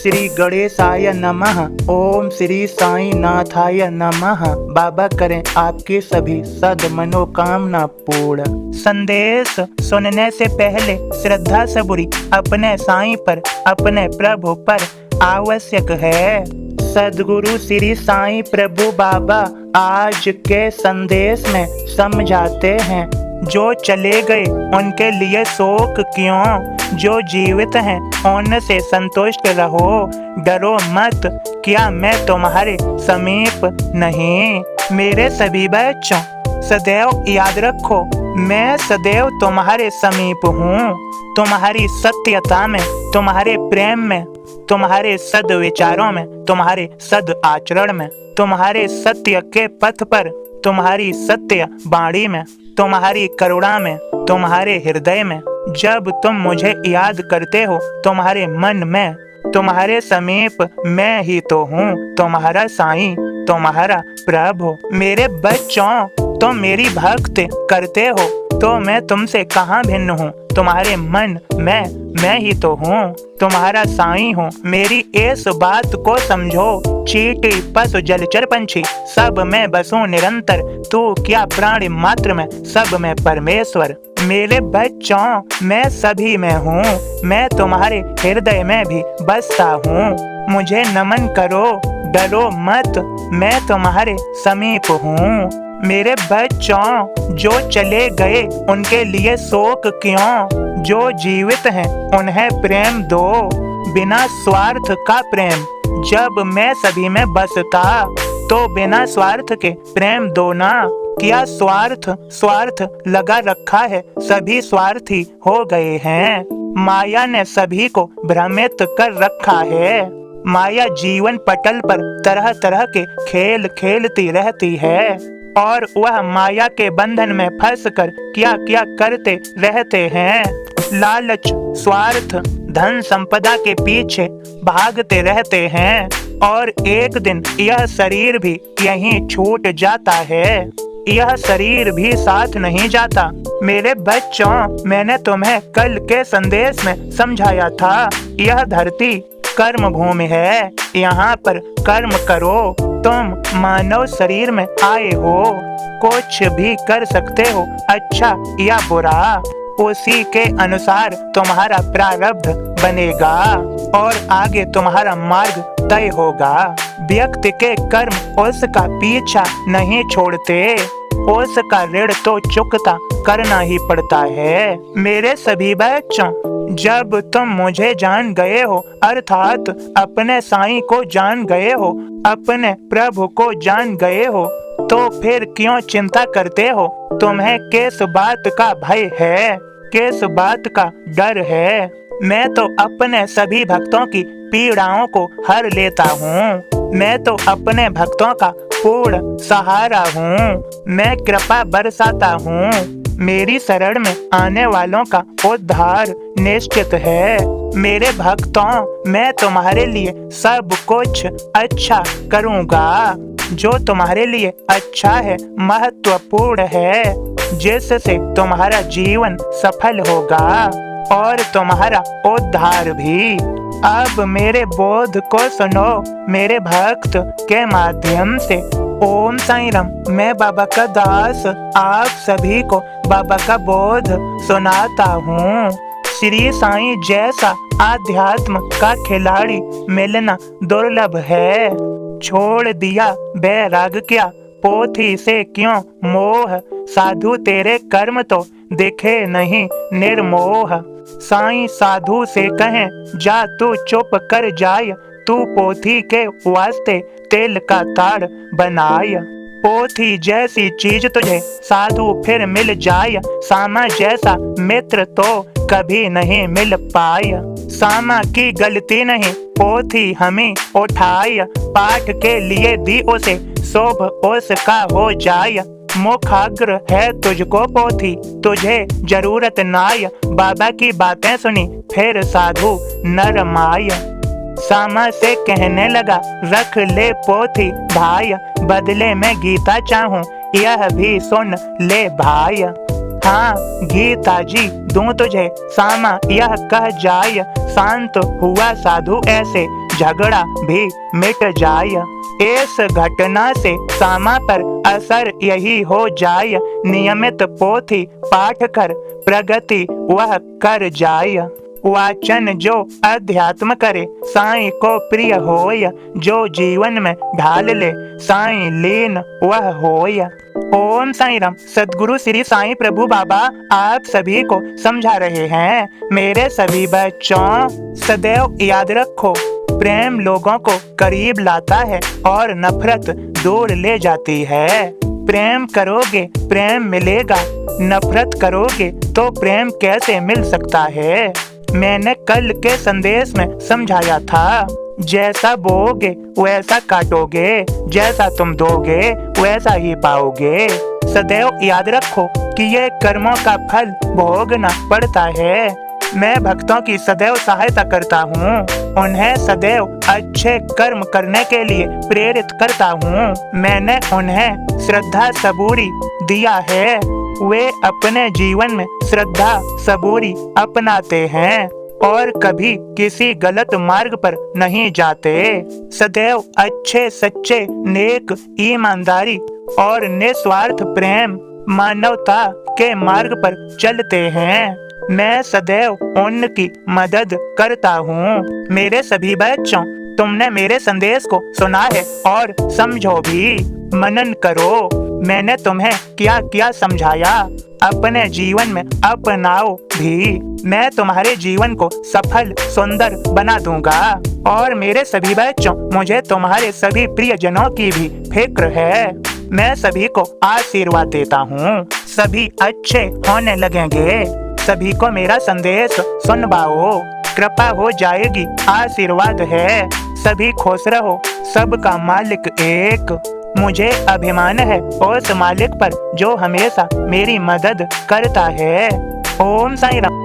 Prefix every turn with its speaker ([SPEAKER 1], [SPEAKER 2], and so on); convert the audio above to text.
[SPEAKER 1] श्री गणेशाय नमः। ओम श्री साई नाथाय नमः। बाबा करें आपकी सभी सद मनोकामना पूर्ण। संदेश सुनने से पहले श्रद्धा सबूरी अपने साईं पर, अपने प्रभु पर आवश्यक है। सदगुरु श्री साईं प्रभु बाबा आज के संदेश में समझाते हैं, जो चले गए उनके लिए शोक क्यों, जो जीवित हैं उनसे संतुष्ट रहो, डरो मत, क्या मैं तुम्हारे समीप नहीं। मेरे सभी बच्चों सदैव याद रखो, मैं सदैव तुम्हारे समीप हूँ। तुम्हारी सत्यता में, तुम्हारे प्रेम में, तुम्हारे सद विचारों में, तुम्हारे सद आचरण में, तुम्हारे सत्य के पथ पर, तुम्हारी सत्य वाणी में, तुम्हारी करुणा में, तुम्हारे हृदय में। जब तुम मुझे याद करते हो तुम्हारे मन में, तुम्हारे समीप मैं ही तो हूँ, तुम्हारा साईं, तुम्हारा प्रभु। मेरे बच्चों तुम मेरी भक्ति करते हो तो मैं तुमसे कहाँ भिन्न हूँ। तुम्हारे मन में मैं ही तो हूँ, तुम्हारा साईं हूँ। मेरी इस बात को समझो, चींटी पशु जलचर पंछी सब में बसूं निरंतर, तू क्या प्राणी मात्र में, सब में परमेश्वर। मेरे बच्चों मैं सभी में हूँ, मैं तुम्हारे हृदय में भी बसता हूँ। मुझे नमन करो, डरो मत, मैं तुम्हारे समीप हूँ। मेरे बच्चों जो चले गए उनके लिए शोक क्यों, जो जीवित हैं उन्हें प्रेम दो, बिना स्वार्थ का प्रेम। जब मैं सभी में बसता तो बिना स्वार्थ के प्रेम दो ना। क्या स्वार्थ लगा रखा है, सभी स्वार्थी हो गए हैं। माया ने सभी को भ्रमित कर रखा है। माया जीवन पटल पर तरह तरह के खेल खेलती रहती है और वह माया के बंधन में फंसकर क्या क्या करते रहते हैं। लालच, स्वार्थ, धन संपदा के पीछे भागते रहते हैं और एक दिन यह शरीर भी यहीं छूट जाता है। यह शरीर भी साथ नहीं जाता। मेरे बच्चों मैंने तुम्हें कल के संदेश में समझाया था, यह धरती कर्म भूमि है, यहाँ पर कर्म करो। तुम मानव शरीर में आए हो, कुछ भी कर सकते हो, अच्छा या बुरा, उसी के अनुसार तुम्हारा प्रारब्ध बनेगा और आगे तुम्हारा मार्ग तय होगा। व्यक्ति के कर्म उसका पीछा नहीं छोड़ते, उसका ऋण तो चुकता करना ही पड़ता है। मेरे सभी बच्चों जब तुम मुझे जान गए हो, अर्थात अपने साईं को जान गए हो, अपने प्रभु को जान गए हो, तो फिर क्यों चिंता करते हो। तुम्हें किस बात का भय है, किस बात का डर है। मैं तो अपने सभी भक्तों की पीड़ाओं को हर लेता हूँ। मैं तो अपने भक्तों का पूर्ण सहारा हूँ। मैं कृपा बरसाता हूँ। मेरी शरण में आने वालों का उद्धार निश्चित है। मेरे भक्तों मैं तुम्हारे लिए सब कुछ अच्छा करूँगा। जो तुम्हारे लिए अच्छा है, महत्वपूर्ण है, जिससे तुम्हारा जीवन सफल होगा और तुम्हारा उद्धार भी। अब मेरे बोध को सुनो मेरे भक्त के माध्यम से। ओम साईं राम। मैं बाबा का दास आप सभी को बाबा का बोध सुनाता हूँ। श्री साईं जैसा आध्यात्म का खिलाड़ी मिलना दुर्लभ है। छोड़ दिया बैराग क्या, पोथी से क्यों मोह, साधु तेरे कर्म तो दिखे नहीं निर्मोह। साईं साधु से कहें जा तू चुप कर जाय, तू पोथी के वास्ते तेल का ताड़ बनाय। पोथी जैसी चीज तुझे साधु फिर मिल जाय, सामा जैसा मित्र तो कभी नहीं मिल पाय। सामा की गलती नहीं पोथी हमें उठाय, पाठ के लिए दी उसे शोभ उसका हो जाय। मुखाग्र है तुझको पोथी, तुझे जरूरत नाय, बाबा की बातें सुनी फिर साधु नरमाय। सामा से कहने लगा रख ले पोथी भाई, बदले में गीता चाहूं यह भी सुन ले भाई। हाँ गीता जी दूं तुझे, सामा यह कह जाय, शांत हुआ साधु ऐसे झगड़ा भी मिट जाए। इस घटना से सामा पर असर यही हो जाए, नियमित पोथी पाठ कर प्रगति वह कर जाय। वाचन जो अध्यात्म करे, साईं को प्रिय होय, जो जीवन में ढाल ले, साईं लीन वह होय। ओम साईं राम। सद्गुरु श्री साईं प्रभु बाबा आप सभी को समझा रहे हैं, मेरे सभी बच्चों सदैव याद रखो, प्रेम लोगों को करीब लाता है और नफरत दूर ले जाती है। प्रेम करोगे प्रेम मिलेगा, नफरत करोगे तो प्रेम कैसे मिल सकता है। मैंने कल के संदेश में समझाया था, जैसा बोओगे वैसा काटोगे, जैसा तुम दोगे वैसा ही पाओगे। सदैव याद रखो कि ये कर्मों का फल भोगना पड़ता है। मैं भक्तों की सदैव सहायता करता हूँ, उन्हें सदैव अच्छे कर्म करने के लिए प्रेरित करता हूँ। मैंने उन्हें श्रद्धा सबूरी दिया है, वे अपने जीवन में श्रद्धा सबूरी अपनाते हैं और कभी किसी गलत मार्ग पर नहीं जाते। सदैव अच्छे सच्चे नेक ईमानदारी और निस्वार्थ प्रेम मानवता के मार्ग पर चलते हैं। मैं सदैव उनकी मदद करता हूँ। मेरे सभी बच्चों, तुमने मेरे संदेश को सुना है और समझो भी, मनन करो। मैंने तुम्हें क्या क्या समझाया अपने जीवन में अपनाओ भी। मैं तुम्हारे जीवन को सफल सुंदर बना दूंगा। और मेरे सभी बच्चों, मुझे तुम्हारे सभी प्रियजनों की भी फिक्र है। मैं सभी को आशीर्वाद देता हूँ, सभी अच्छे होने लगेंगे। सभी को मेरा संदेश सुनवाओ, कृपा हो जाएगी, आशीर्वाद है। सभी खुश रहो, सबका मालिक एक। मुझे अभिमान है उस मालिक पर जो हमेशा मेरी मदद करता है। ओम साईं राम।